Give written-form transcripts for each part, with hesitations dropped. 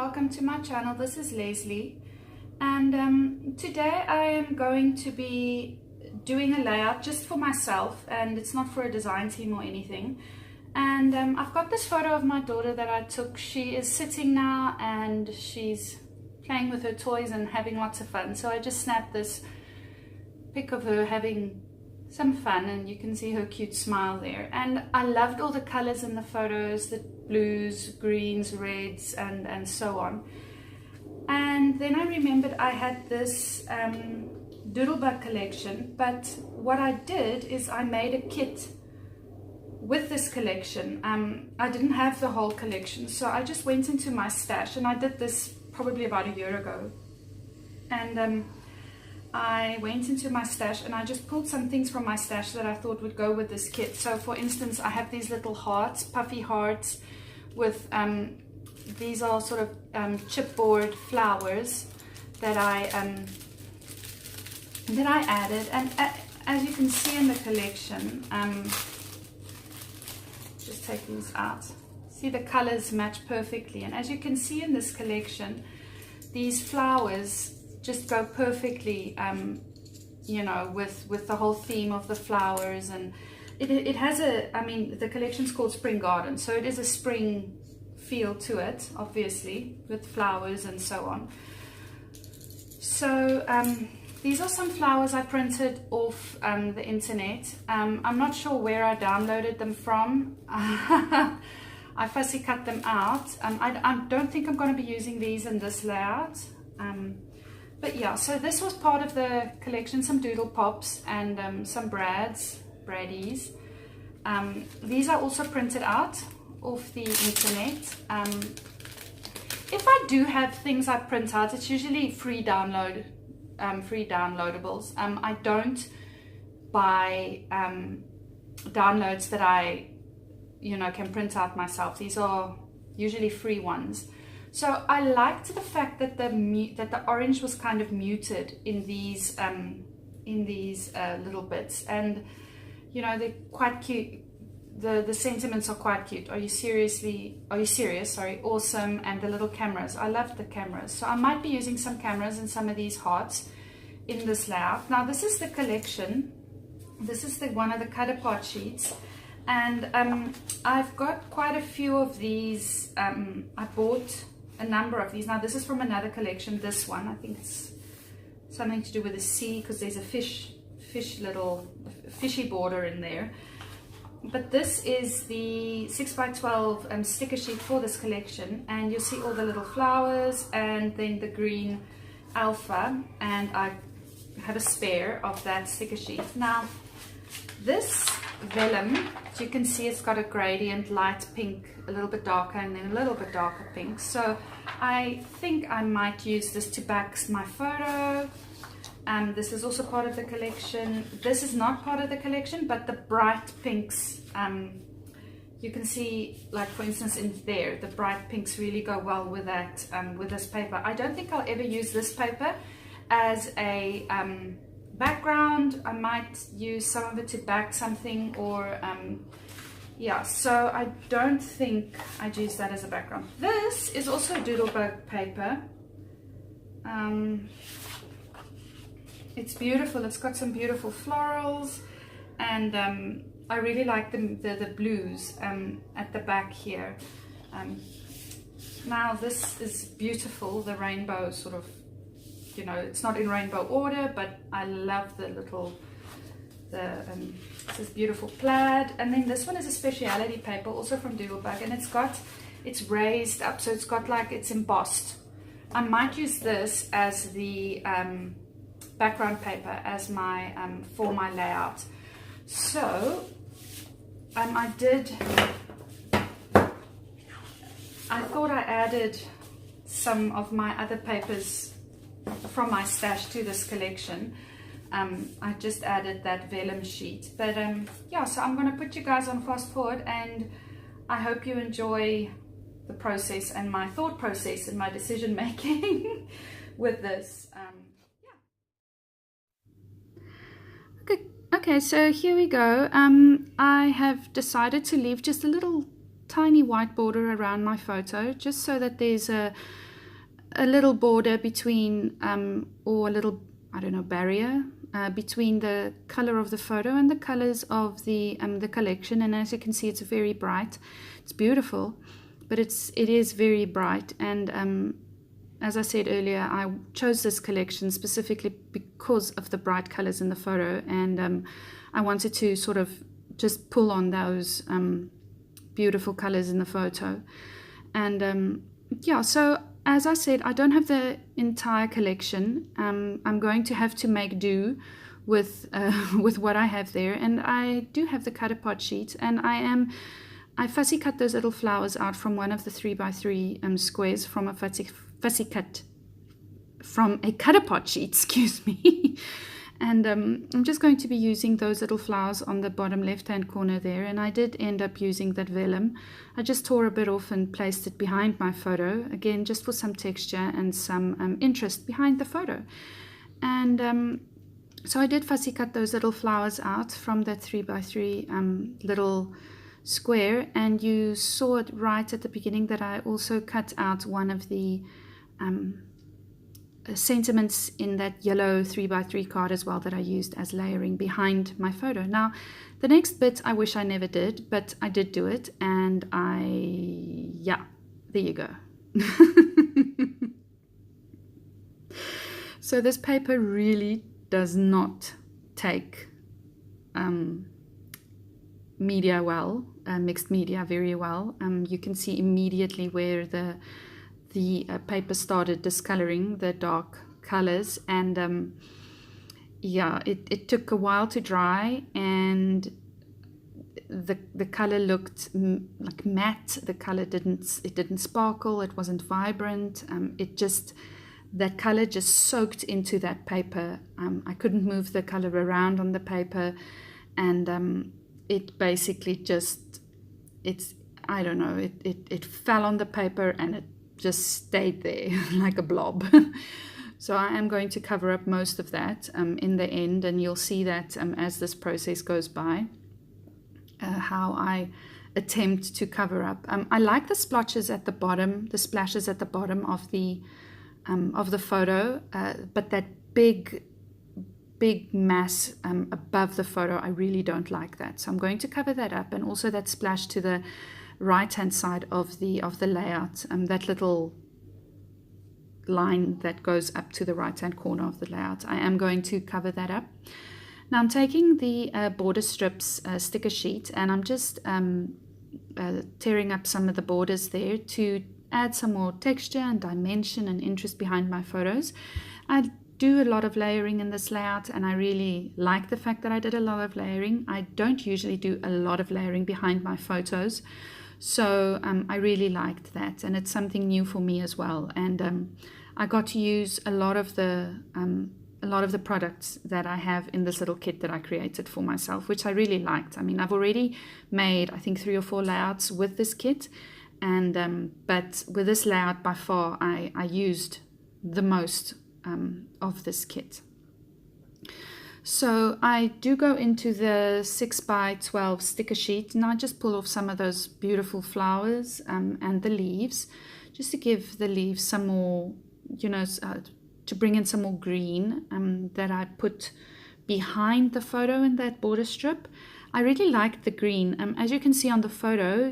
welcome to my channel. This is Leslie, and today I am going to be doing a layout just for myself, and it's not for a design team or anything. And I've got this photo of my daughter that I took. She is sitting now and she's playing with her toys and having lots of fun. So I just snapped this pic of her having some fun, and you can see her cute smile there. And I loved all the colors in the photos, the blues, greens, reds, and so on. And then I remembered I had this Doodlebug collection, but what I did is I made a kit with this collection. I didn't have the whole collection, so I just went into my stash, and I did this probably about a year ago. And I went into my stash and I just pulled some things from my stash that I thought would go with this kit. So for instance, I have these little hearts, puffy hearts with, these are sort of chipboard flowers that I added. And as you can see in the collection, just take these out. See, the colors match perfectly. And as you can see in this collection, these flowers just go perfectly, you know, with the whole theme of the flowers. And it has a, I mean, the collection's called Spring Garden, so it is a spring feel to it, obviously, with flowers and so on. So these are some flowers I printed off the internet. I'm not sure where I downloaded them from. I fussy cut them out. I don't think I'm going to be using these in this layout. But yeah, so this was part of the collection, some doodle pops and some Braddies. These are also printed out off the internet. If I do have things I print out, it's usually free downloadables. I don't buy downloads that I, you know, can print out myself. These are usually free ones. So I liked the fact that the orange was kind of muted in these little bits, and you know, they're quite cute. The sentiments are quite cute. Are you serious? Sorry, awesome. And the little cameras. I love the cameras. So I might be using some cameras and some of these hearts in this layout. Now this is the collection. This is one of the cut apart sheets. And I've got quite a few of these. I bought a number of these. Now this is from another collection. This one, I think it's something to do with the sea, because there's a little fishy border in there. But this is the 6x12 sticker sheet for this collection, and you'll see all the little flowers and then the green alpha, and I have a spare of that sticker sheet. Now this vellum, as you can see, it's got a gradient, light pink, a little bit darker, and then a little bit darker pink. So I think I might use this to back my photo. This is also part of the collection. This is not part of the collection, but the bright pinks, you can see, like for instance in there, the bright pinks really go well with that, with this paper. I don't think I'll ever use this paper as a background. I might use some of it to back something, or yeah, so I don't think I'd use that as a background. This is also Doodlebug paper. It's beautiful. It's got some beautiful florals, and I really like the blues at the back here. Now this is beautiful, the rainbow sort of, you know, it's not in rainbow order, but I love the little, this is beautiful plaid. And then this one is a speciality paper, also from Doodlebug, and it's raised up, so it's got like, it's embossed. I might use this as the background paper as my for my layout. So I thought I added some of my other papers from my stash to this collection. I just added that vellum sheet, but yeah, so I'm going to put you guys on fast forward, and I hope you enjoy the process and my thought process and my decision making with this. Okay, so here we go. I have decided to leave just a little tiny white border around my photo, just so that there's a a little border between, or a little, I don't know, barrier between the color of the photo and the colors of the collection. And as you can see, it's very bright. It's beautiful, but it is very bright. And as I said earlier, I chose this collection specifically because of the bright colors in the photo, and I wanted to sort of just pull on those beautiful colors in the photo. And yeah, so as I said, I don't have the entire collection. I'm going to have to make do with what I have there, and I do have the cut apart sheet, and I fussy cut those little flowers out from one of the 3x3 squares from a fussy cut from a cut apart sheet, excuse me. And I'm just going to be using those little flowers on the bottom left hand corner there, and I did end up using that vellum. I just tore a bit off and placed it behind my photo, again just for some texture and some interest behind the photo. And so I did fussy cut those little flowers out from that 3x3 little square, and you saw it right at the beginning that I also cut out one of the sentiments in that yellow 3x3 card as well that I used as layering behind my photo. Now the next bit I wish I never did, but I did do it, and yeah, there you go. So this paper really does not take media well, mixed media very well. You can see immediately where the paper started discoloring the dark colors, and yeah, it took a while to dry, and the color looked like matte. The color didn't sparkle, it wasn't vibrant. That color just soaked into that paper. I couldn't move the color around on the paper, and it basically just, I don't know, it fell on the paper and it just stayed there like a blob. So I am going to cover up most of that in the end, and you'll see that as this process goes by, how I attempt to cover up. I like the splotches at the bottom, the splashes at the bottom of the photo, but that big mass above the photo, I really don't like that. So I'm going to cover that up, and also that splash to the right hand side of the layout, that little line that goes up to the right hand corner of the layout, I am going to cover that up. Now I'm taking the border strips sticker sheet, and I'm just tearing up some of the borders there to add some more texture and dimension and interest behind my photos. I do a lot of layering in this layout, and I really like the fact that I did a lot of layering. I don't usually do a lot of layering behind my photos, so I really liked that, and it's something new for me as well. And I got to use a lot of the products that I have in this little kit that I created for myself, which I really liked. I mean, I've already made, I think, 3 or 4 layouts with this kit, and but with this layout by far I used the most of this kit. So I do go into the 6x12 sticker sheet, and I just pull off some of those beautiful flowers and the leaves, just to give the leaves some more, to bring in some more green that I put behind the photo in that border strip. I really liked the green. As you can see on the photo,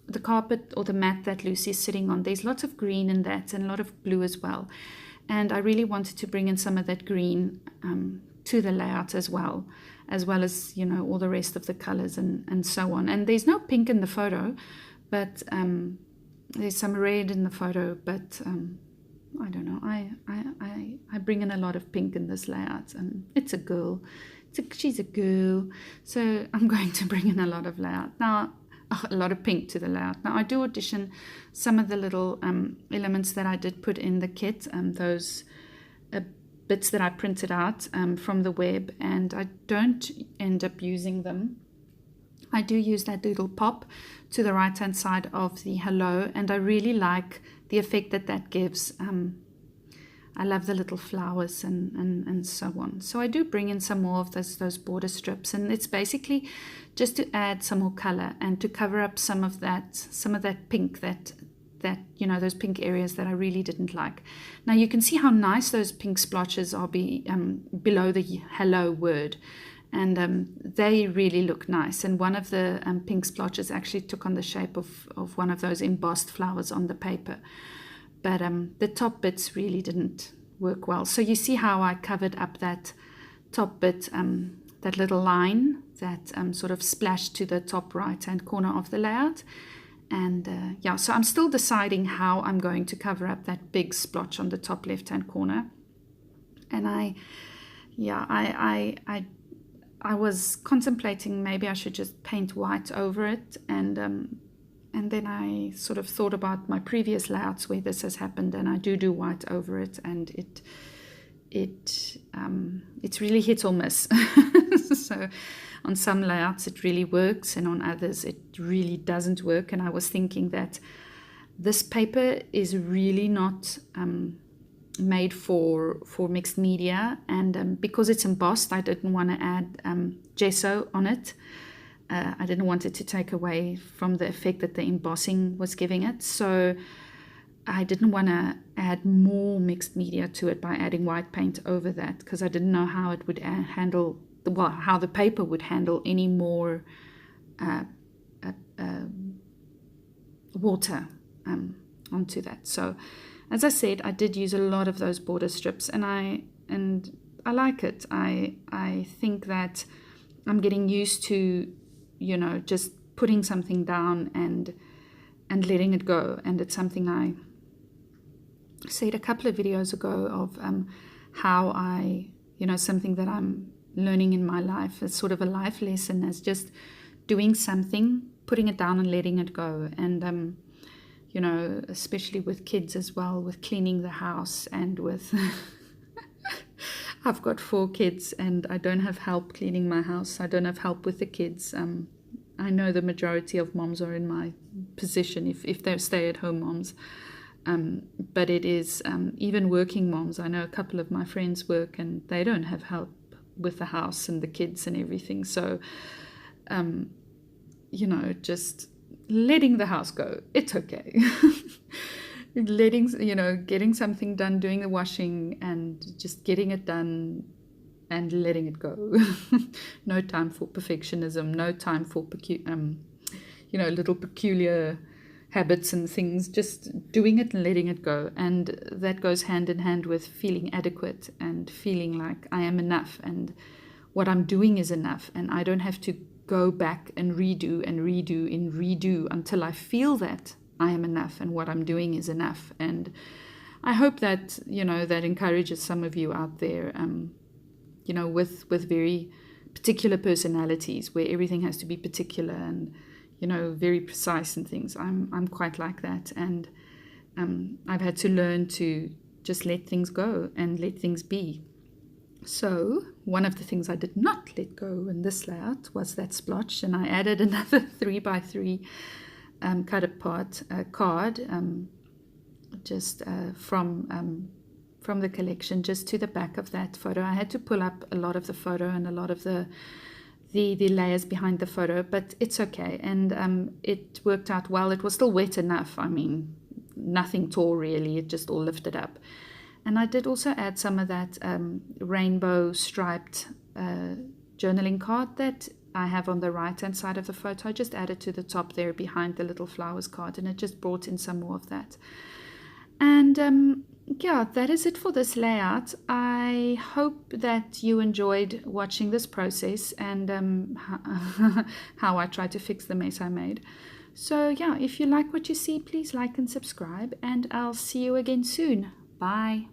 the carpet or the mat that Lucy is sitting on, there's lots of green in that and a lot of blue as well. And I really wanted to bring in some of that green to the layout as well as all the rest of the colors and so on. And there's no pink in the photo, but there's some red in the photo, but I don't know, I bring in a lot of pink in this layout, and it's a girl, she's a girl, so I'm going to bring in a lot of layout now. A lot of pink to the layout. Now I do audition some of the little elements that I did put in the kit, those bits that I printed out from the web, and I don't end up using them. I do use that little pop to the right hand side of the hello, and I really like the effect that gives. I love the little flowers and so on. So I do bring in some more of those border strips, and it's basically just to add some more color and to cover up some of that pink that that, you know, those pink areas that I really didn't like. Now you can see how nice those pink splotches are below the hello word. And they really look nice. And one of the pink splotches actually took on the shape of one of those embossed flowers on the paper. But the top bits really didn't work well. So you see how I covered up that top bit, that little line that sort of splashed to the top right-hand corner of the layout. And yeah, so I'm still deciding how I'm going to cover up that big splotch on the top left-hand corner. And I was contemplating maybe I should just paint white over it, and then I sort of thought about my previous layouts where this has happened, and I do white over it, and it's really hit or miss. So on some layouts it really works, and on others it really doesn't work. And I was thinking that this paper is really not made for mixed media, and because it's embossed, I didn't want to add gesso on it. I didn't want it to take away from the effect that the embossing was giving it, so I didn't want to add more mixed media to it by adding white paint over that, because I didn't know how it would handle, how the paper would handle any more water onto that. So as I said, I did use a lot of those border strips, and I like it. I think that I'm getting used to, you know, just putting something down and letting it go. And it's something I said a couple of videos ago of how I, you know, something that I'm learning in my life as sort of a life lesson, as just doing something, putting it down and letting it go. And you know, especially with kids as well, with cleaning the house, and with I've got 4 kids and I don't have help cleaning my house. I don't have help with the kids. I know the majority of moms are in my position if they're stay-at-home moms. But it is, even working moms, I know a couple of my friends work and they don't have help with the house and the kids and everything. So, you know, just letting the house go, it's okay. Getting something done, doing the washing and just getting it done and letting it go. No time for perfectionism, no time for little peculiar habits and things, just doing it and letting it go. And that goes hand in hand with feeling adequate and feeling like I am enough and what I'm doing is enough, and I don't have to go back and redo until I feel that I am enough and what I'm doing is enough. And I hope that, you know, that encourages some of you out there, you know, with very particular personalities where everything has to be particular and, you know, very precise and things. I'm quite like that, and I've had to learn to just let things go and let things be. So one of the things I did not let go in this layout was that splotch, and I added another 3x3 cut apart card just from the collection, just to the back of that photo. I had to pull up a lot of the photo and a lot of the layers behind the photo, but it's okay, and it worked out well. It was still wet enough. I mean, nothing tore really, it just all lifted up. And I did also add some of that rainbow striped journaling card that I have on the right hand side of the photo. I just added to the top there behind the little flowers card, and it just brought in some more of that. And yeah, that is it for this layout. I hope that you enjoyed watching this process and how I tried to fix the mess I made. So yeah, if you like what you see, please like and subscribe, and I'll see you again soon. Bye.